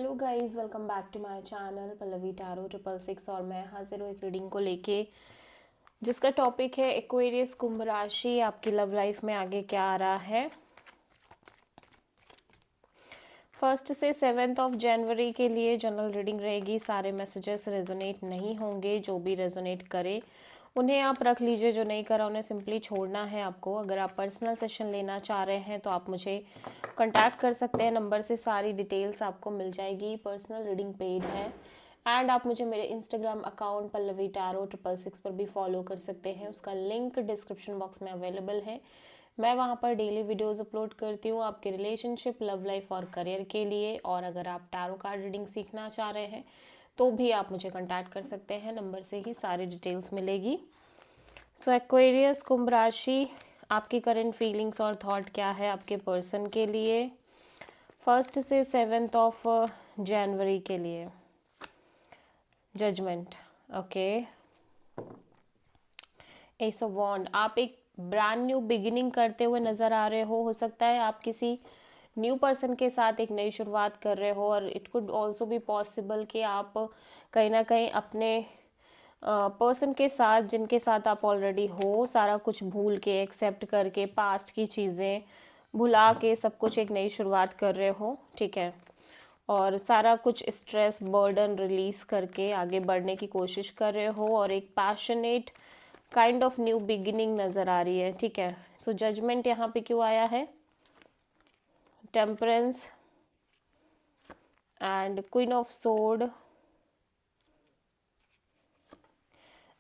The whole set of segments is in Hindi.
Hello guys, welcome back to my channel Pallavi tarot 666 और मैं हाजिर हूँ एक रीडिंग को लेके जिसका टॉपिक है एक्वेरियस कुंभ राशि। आपकी लव लाइफ में आगे क्या आ रहा है। 1 से 7 जनवरी के लिए जनरल रीडिंग रहेगी। सारे मैसेजेस रेजोनेट नहीं होंगे। जो भी रेजोनेट करे उन्हें आप रख लीजिए, जो नहीं करा उन्हें सिंपली छोड़ना है आपको। अगर आप पर्सनल सेशन लेना चाह रहे हैं तो आप मुझे कांटेक्ट कर सकते हैं नंबर से। सारी डिटेल्स आपको मिल जाएगी। पर्सनल रीडिंग पेड है एंड आप मुझे मेरे इंस्टाग्राम अकाउंट पल्लवी टैरो 666 पर भी फॉलो कर सकते हैं। उसका लिंक डिस्क्रिप्शन बॉक्स में अवेलेबल है। मैं वहाँ पर डेली वीडियोस अपलोड करती हूँ आपके रिलेशनशिप, लव लाइफ और करियर के लिए। और अगर आप टैरो कार्ड रीडिंग सीखना चाह रहे हैं तो भी आप मुझे कांटेक्ट कर सकते हैं नंबर से ही सारी डिटेल्स मिलेगी। सो एक्वेरियस कुंभ राशि, आपकी करंट फीलिंग्स और थॉट क्या है आपके पर्सन के लिए 1 से 7 जनवरी के लिए। Judgement, okay. Ace of wand, आप एक ब्रांड न्यू बिगिनिंग करते हुए नज़र आ रहे हो सकता है आप किसी न्यू पर्सन के साथ एक नई शुरुआत कर रहे हो। और इट कुड ऑल्सो भी पॉसिबल कि आप कहीं ना कहीं अपने पर्सन के साथ जिनके साथ आप ऑलरेडी हो सारा कुछ भूल के, एक्सेप्ट करके, पास्ट की चीज़ें भुला के सब कुछ एक नई शुरुआत कर रहे हो, ठीक है। और सारा कुछ स्ट्रेस बर्डन रिलीज करके आगे बढ़ने की कोशिश कर रहे हो और एक passionate kind of new beginning नज़र आ रही है, ठीक है। सो जजमेंट यहाँ पे क्यों आया है? Temperance and queen of sword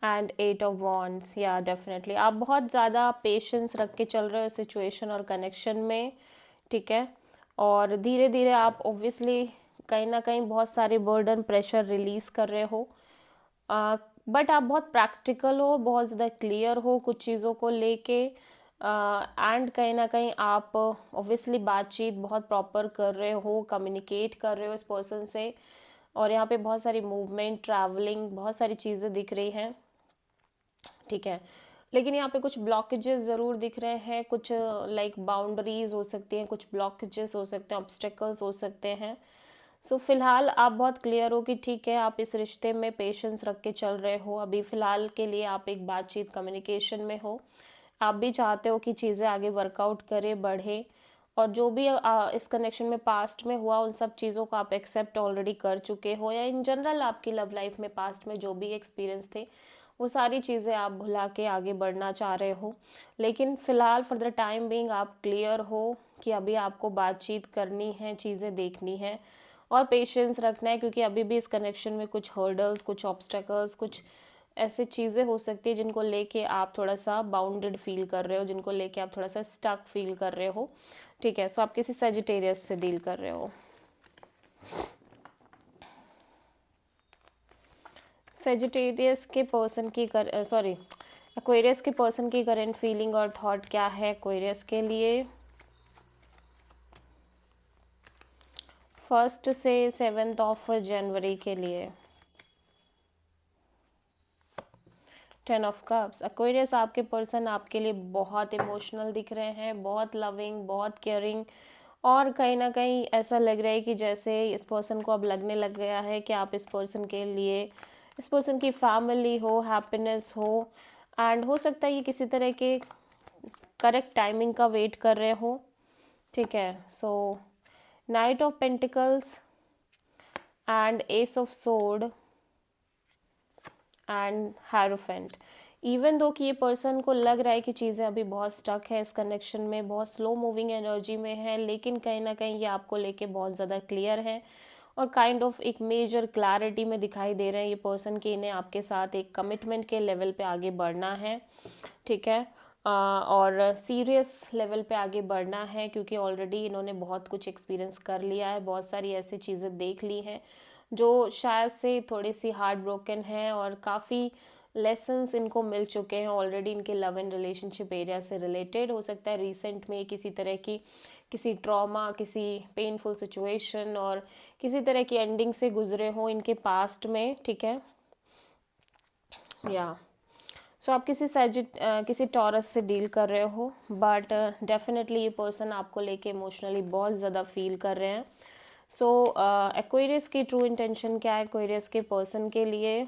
and 8 of wands. या डेफिनेटली आप बहुत ज़्यादा पेशेंस रख के चल रहे हो सिचुएशन और कनेक्शन में, ठीक है। और धीरे धीरे आप ऑब्वियसली कहीं ना कहीं बहुत सारे बर्डन प्रेशर रिलीज कर रहे हो। बट आप बहुत प्रैक्टिकल हो, बहुत ज़्यादा क्लियर हो कुछ चीज़ों को लेके। एंड कहीं ना कहीं आप ऑब्वियसली बातचीत बहुत प्रॉपर कर रहे हो, कम्युनिकेट कर रहे हो इस पर्सन से। और यहाँ पे बहुत सारी मूवमेंट, ट्रैवलिंग, बहुत सारी चीज़ें दिख रही हैं, ठीक है। लेकिन यहाँ पे कुछ ब्लॉकेजेस ज़रूर दिख रहे हैं। कुछ लाइक बाउंड्रीज हो सकती हैं, कुछ ब्लॉकेजेस हो सकते हैं, ऑब्स्टेकल्स हो सकते हैं। सो फिलहाल आप बहुत क्लियर हो कि ठीक है आप इस रिश्ते में पेशेंस रख के चल रहे हो। अभी फ़िलहाल के लिए आप एक बातचीत, कम्युनिकेशन में हो। आप भी चाहते हो कि चीज़ें आगे वर्कआउट करे, बढ़े। और जो भी इस कनेक्शन में पास्ट में हुआ उन सब चीज़ों को आप एक्सेप्ट ऑलरेडी कर चुके हो, या इन जनरल आपकी लव लाइफ में पास्ट में जो भी एक्सपीरियंस थे वो सारी चीज़ें आप भुला के आगे बढ़ना चाह रहे हो। लेकिन फ़िलहाल फॉर द टाइम बीइंग आप क्लियर हो कि अभी आपको बातचीत करनी है, चीज़ें देखनी है और पेशेंस रखना है। क्योंकि अभी भी इस कनेक्शन में कुछ हर्डल्स, कुछ ऑब्स्टेकल्स, कुछ ऐसे चीज़ें हो सकती है जिनको लेके आप थोड़ा सा बाउंडेड फील कर रहे हो, जिनको लेके आप थोड़ा सा स्टक फील कर रहे हो, ठीक है। सो आप किसी सेजिटेरियस से डील कर रहे हो। सेजिटेरियस के पर्सन की एक्वेरियस के पर्सन की करंट फीलिंग और थॉट क्या है एक्वेरियस के लिए 1 से 7 जनवरी के लिए। 10 ऑफ कप्स। एक्वेरियस, आपके पर्सन आपके लिए बहुत इमोशनल दिख रहे हैं, बहुत लविंग, बहुत केयरिंग। और कहीं ना कहीं ऐसा लग रहा है कि जैसे इस पर्सन को अब लगने लग गया है कि आप इस पर्सन के लिए, इस पर्सन की फैमिली हो, हैप्पीनेस हो। एंड हो सकता है ये किसी तरह के करेक्ट टाइमिंग का वेट कर रहे हो, ठीक है। So knight of pentacles and ace of sword and hierophant. Even though कि ये पर्सन को लग रहा है कि चीज़ें अभी बहुत स्टक है इस कनेक्शन में, बहुत स्लो मूविंग एनर्जी में है, लेकिन कहीं ना कहीं ये आपको लेके बहुत ज़्यादा क्लियर है और काइंड ऑफ एक मेजर क्लैरिटी में दिखाई दे रहे हैं ये पर्सन कि इन्हें आपके साथ एक कमिटमेंट के लेवल पे आगे बढ़ना है, ठीक है। और सीरियस लेवल पे आगे बढ़ना है क्योंकि ऑलरेडी इन्होंने बहुत कुछ एक्सपीरियंस कर लिया है, बहुत सारी ऐसी चीज़ें देख ली हैं जो शायद से थोड़ी सी हार्ट ब्रोकन है और काफ़ी लेसन्स इनको मिल चुके हैं ऑलरेडी इनके लव एंड रिलेशनशिप एरिया से रिलेटेड। हो सकता है रिसेंट में किसी तरह की किसी ट्रॉमा, किसी पेनफुल सिचुएशन और किसी तरह की एंडिंग से गुजरे हो इनके पास्ट में, ठीक है। या सो आप किसी टॉरस से डील कर रहे हो, बट डेफिनेटली ये पर्सन आपको लेके इमोशनली बहुत ज़्यादा फील कर रहे हैं। सो एक्वेरियस की ट्रू इंटेंशन क्या है एक्वेरियस के पर्सन के लिए?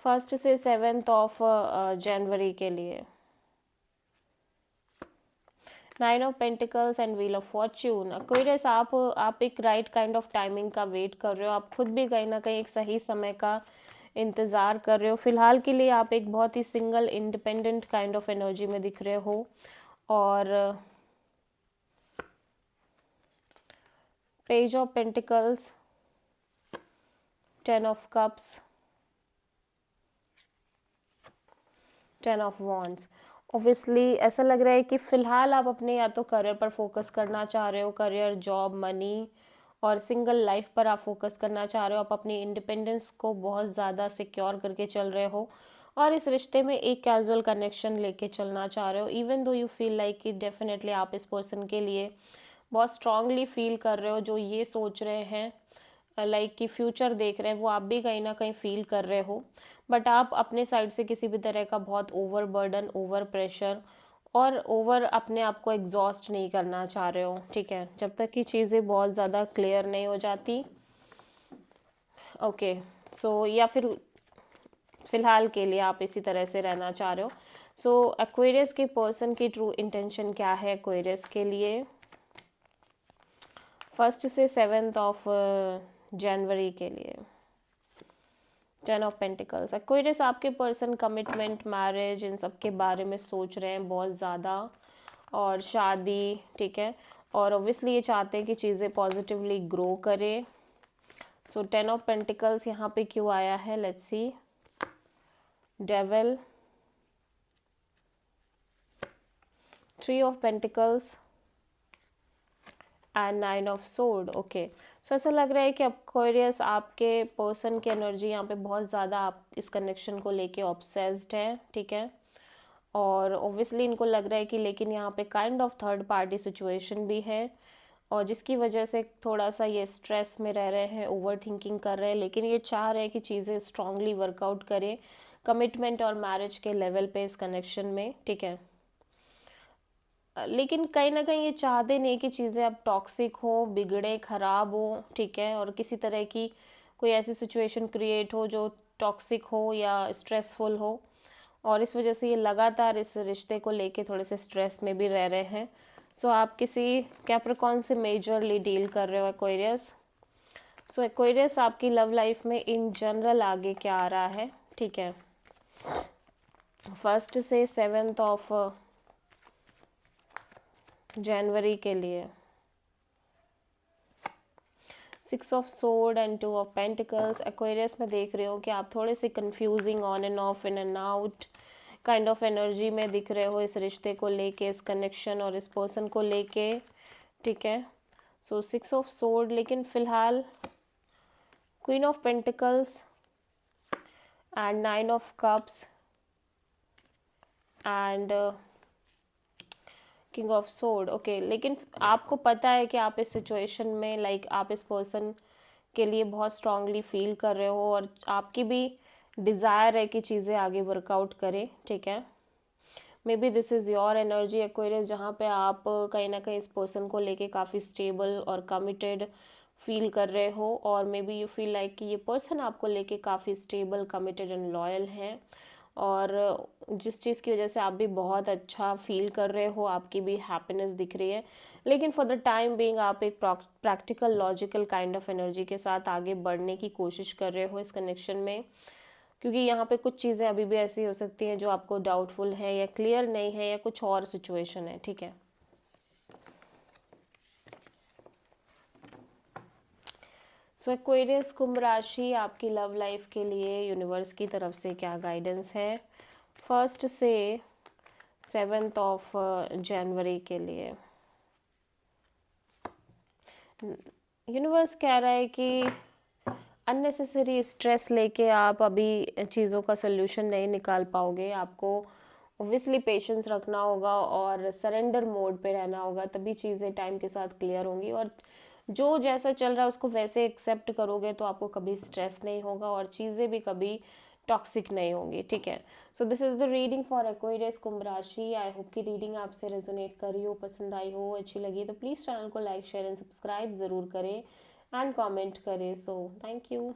फर्स्ट से 7 ऑफ जनवरी के लिए। 9 of pentacles and wheel of Fortune. Aquarius आप एक राइट काइंड ऑफ टाइमिंग का वेट कर रहे हो, आप खुद भी कहीं ना कहीं एक सही समय का इंतज़ार कर रहे हो। फिलहाल के लिए आप एक बहुत ही single independent kind of energy में दिख रहे हो। और page of pentacles, 10 of cups, 10 of wands. Obviously ऐसा लग रहा है कि फ़िलहाल आप अपने या तो करियर पर फोकस करना चाह रहे हो, करियर, जॉब, मनी और सिंगल लाइफ पर आप फोकस करना चाह रहे हो। आप अपनी इंडिपेंडेंस को बहुत ज़्यादा सिक्योर करके चल रहे हो और इस रिश्ते में एक कैजुअल कनेक्शन लेके चलना चाह रहे हो। Even though you feel like कि डेफिनेटली आप इस पर्सन के लिए बहुत स्ट्रांगली फील कर रहे हो, जो ये सोच रहे हैं लाइक कि फ्यूचर देख रहे हैं, वो आप भी कहीं ना कहीं फील कर रहे हो। बट आप अपने साइड से किसी भी तरह का बहुत ओवर बर्डन, ओवर प्रेशर और ओवर अपने आप को एग्जॉस्ट नहीं करना चाह रहे हो, ठीक है, जब तक कि चीज़ें बहुत ज़्यादा क्लियर नहीं हो जाती। ओके, सो या फिर फिलहाल के लिए आप इसी तरह से रहना चाह रहे हो। सो एक्वेरियस के पर्सन की ट्रू इंटेंशन क्या है एक्वेरियस के लिए? फर्स्ट से 7 ऑफ जनवरी के लिए। 10 ऑफ पेंटिकल्स। एक्वेरियस आपके पर्सन कमिटमेंट, मैरिज, इन सब के बारे में सोच रहे हैं बहुत ज़्यादा, और शादी, ठीक है, और ऑब्वियसली ये चाहते हैं कि चीज़ें पॉजिटिवली ग्रो करें। सो 10 ऑफ पेंटिकल्स यहाँ पे क्यों आया है, let's see. Devil, 3 of pentacles and 9 of sword. Okay, so ऐसा लग रहा है कि एक्वेरियस आपके पर्सन की एनर्जी यहाँ पे बहुत ज़्यादा आप इस कनेक्शन को लेके ऑब्सेस्ड है, ठीक है, और ऑब्वियसली इनको लग रहा है कि लेकिन यहाँ पे kind of third party situation भी है, और जिसकी वजह से थोड़ा सा ये स्ट्रेस में रह रहे हैं, ओवर थिंकिंग कर रहे हैं, लेकिन ये चाह रहे हैं कि चीज़ें स्ट्रांगली वर्कआउट करें कमिटमेंट और मैरिज के लेवल पे इस कनेक्शन में, ठीक है। लेकिन कहीं ना कहीं ये चाहते नहीं कि चीज़ें अब टॉक्सिक हो, बिगड़े, ख़राब हो, ठीक है, और किसी तरह की कोई ऐसी सिचुएशन क्रिएट हो जो टॉक्सिक हो या स्ट्रेसफुल हो, और इस वजह से ये लगातार इस रिश्ते को लेके थोड़े से स्ट्रेस में भी रह रहे हैं। सो आप किसी कैप्रिकॉर्न से मेजरली डील कर रहे हो एक्वेरियस। सो एक्वेरियस आपकी लव लाइफ में इन जनरल आगे क्या आ रहा है, ठीक है। फर्स्ट से 7 ऑफ जनवरी के लिए। 6 of sword and 2 of pentacles. Aquarius में देख रहे हो कि आप थोड़े से confusing, on end of, in and out kind of energy में दिख रहे हो इस रिश्ते को लेके, इस कनेक्शन और इस पर्सन को लेके, ठीक है। सो 6 ऑफ सोर्ड, लेकिन फिलहाल queen of pentacles and 9 of cups and king of sword. Okay, लेकिन आपको पता है कि आप इस सिचुएशन में लाइक आप इस पर्सन के लिए बहुत स्ट्रांगली फील कर रहे हो, और आपकी भी डिज़ायर है कि चीज़ें आगे वर्कआउट करें, ठीक है। May be this is your energy Aquarius, जहाँ पे आप कहीं ना कहीं इस पर्सन को लेके काफ़ी स्टेबल और कमिटेड फील कर रहे हो, और may be you feel like कि ये पर्सन आपको लेके काफ़ी स्टेबल, कमिटेड एंड लॉयल है, और जिस चीज़ की वजह से आप भी बहुत अच्छा फील कर रहे हो, आपकी भी हैप्पीनेस दिख रही है। लेकिन फॉर द टाइम बीइंग आप एक practical, logical kind of energy के साथ आगे बढ़ने की कोशिश कर रहे हो इस कनेक्शन में, क्योंकि यहाँ पे कुछ चीज़ें अभी भी ऐसी हो सकती हैं जो आपको डाउटफुल है या क्लियर नहीं है, या कुछ और सिचुएशन है, ठीक है। सो एक्वेरियस कुंभ राशि, आपकी लव लाइफ के लिए यूनिवर्स की तरफ से क्या गाइडेंस है फर्स्ट से 7 ऑफ जनवरी के लिए? यूनिवर्स कह रहा है कि अननेसेसरी स्ट्रेस लेके आप अभी चीज़ों का सोल्यूशन नहीं निकाल पाओगे। आपको ऑब्वियसली पेशेंस रखना होगा और सरेंडर मोड पे रहना होगा, तभी चीज़ें टाइम के साथ क्लियर होंगी, और जो जैसा चल रहा है उसको वैसे एक्सेप्ट करोगे तो आपको कभी स्ट्रेस नहीं होगा, और चीज़ें भी कभी टॉक्सिक नहीं होंगी, ठीक है। So this is the reading for Aquarius कुंभ राशि। आई होप कि रीडिंग आपसे रेजोनेट करी हो, पसंद आई हो, अच्छी लगी तो प्लीज़ चैनल को लाइक शेयर एंड सब्सक्राइब ज़रूर करें एंड कमेंट करें। So thank you.